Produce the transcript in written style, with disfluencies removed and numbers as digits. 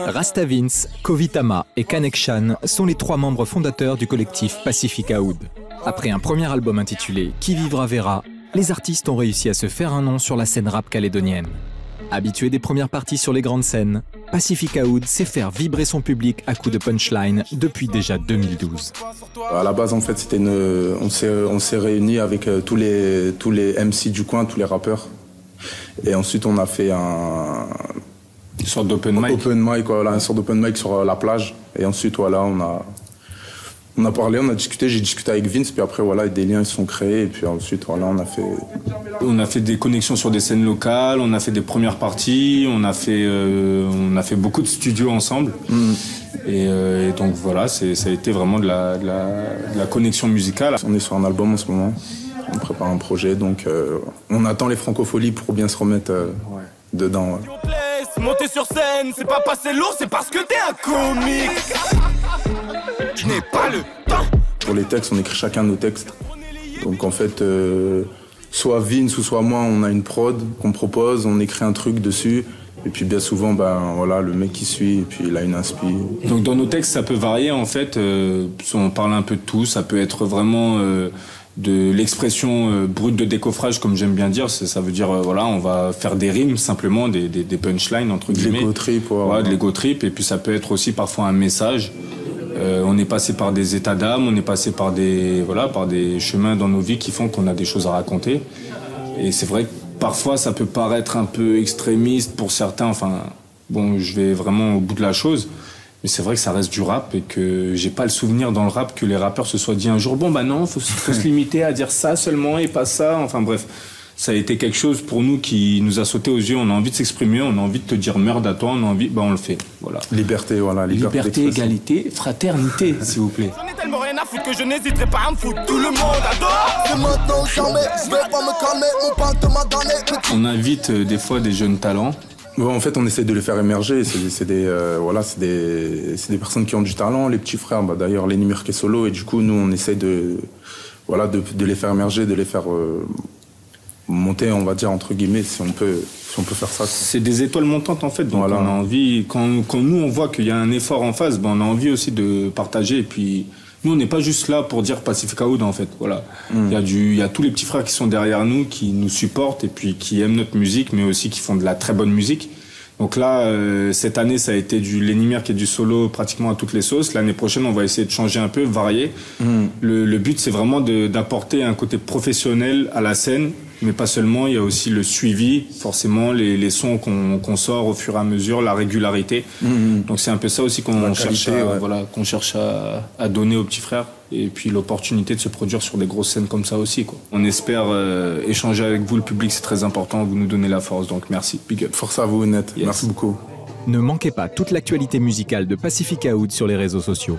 Rasta Vince, Kovitama et Kanek Chan sont les 3 membres fondateurs du collectif Pacifica Hood. Après un premier album intitulé Qui vivra verra, les artistes ont réussi à se faire un nom sur la scène rap calédonienne. Habitué des premières parties sur les grandes scènes, Pacifica Hood sait faire vibrer son public à coups de punchline depuis déjà 2012. À la base, en fait, on s'est réunis avec tous les MC du coin, tous les rappeurs. Et ensuite, on a fait une sorte d'open mic. Voilà, une sorte d'open mic sur la plage. Et ensuite, voilà, on a parlé, on a discuté, j'ai discuté avec Vince, puis après, voilà, des liens ils se sont créés. Et puis ensuite, voilà, on a fait des connexions sur des scènes locales, on a fait des premières parties, on a fait beaucoup de studios ensemble. Et donc voilà, ça a été vraiment de la connexion musicale. On est sur un album en ce moment, on prépare un projet, donc on attend les francopholies pour bien se remettre dedans. Ouais. Monter sur scène, c'est pas passer lourd, c'est parce que t'es un comique. Je n'ai pas le temps. Pour les textes, on écrit chacun nos textes. Donc en fait, soit Vince ou soit moi, on a une prod qu'on propose, on écrit un truc dessus. Et puis bien souvent, voilà, le mec qui suit, et puis il a une inspi. Donc dans nos textes, ça peut varier en fait. On parle un peu de tout. Ça peut être vraiment de l'expression brute de décoffrage, comme j'aime bien dire. Ça veut dire, voilà, on va faire des rimes simplement, des punchlines entre guillemets. De l'ego trip. Ouais, de l'ego trip. Et puis ça peut être aussi parfois un message. On est passé par des états d'âme, on est passé par des chemins dans nos vies qui font qu'on a des choses à raconter. Et c'est vrai que parfois ça peut paraître un peu extrémiste pour certains. Enfin, bon, je vais vraiment au bout de la chose. Mais c'est vrai que ça reste du rap et que j'ai pas le souvenir dans le rap que les rappeurs se soient dit un jour, bon bah non, faut se limiter à dire ça seulement et pas ça. Enfin bref, ça a été quelque chose pour nous qui nous a sauté aux yeux. On a envie de s'exprimer, on a envie de te dire merde à toi, on a envie, on le fait. Voilà. Liberté, voilà. Liberté, égalité, fraternité, s'il vous plaît. J'en ai tellement rien à foutre que je n'hésiterai pas à me foutre. Tout le monde adore. C'est maintenant jamais, je vais pas me calmer, mon pote m'a donné. On invite des fois des jeunes talents. Ouais, en fait, on essaie de les faire émerger. C'est des personnes qui ont du talent, les petits frères. D'ailleurs, Lenny Murk est solo, et du coup, nous, on essaie de les faire émerger, de les faire monter, on va dire, entre guillemets, si on peut faire ça. C'est des étoiles montantes, en fait. Donc, voilà. On a envie, quand nous, on voit qu'il y a un effort en face, on a envie aussi de partager. Et puis, nous, on n'est pas juste là pour dire Pacifica Hood, en fait. Voilà. Il y a tous les petits frères qui sont derrière nous, qui nous supportent et puis qui aiment notre musique, mais aussi qui font de la très bonne musique. Donc là, cette année, ça a été du Lenny Murk et du solo pratiquement à toutes les sauces. L'année prochaine, on va essayer de changer un peu, varier. Le but, c'est vraiment d'apporter un côté professionnel à la scène, mais pas seulement. Il y a aussi le suivi, forcément, les sons qu'on sort au fur et à mesure, la régularité. Donc c'est un peu ça aussi qu'on cherche à donner aux petits frères. Et puis l'opportunité de se produire sur des grosses scènes comme ça aussi, quoi. On espère échanger avec vous, le public, c'est très important. Vous nous donnez la force, donc merci. Big up. Force à vous, Net. Yes. Merci beaucoup. Ne manquez pas toute l'actualité musicale de Pacifica Hood sur les réseaux sociaux.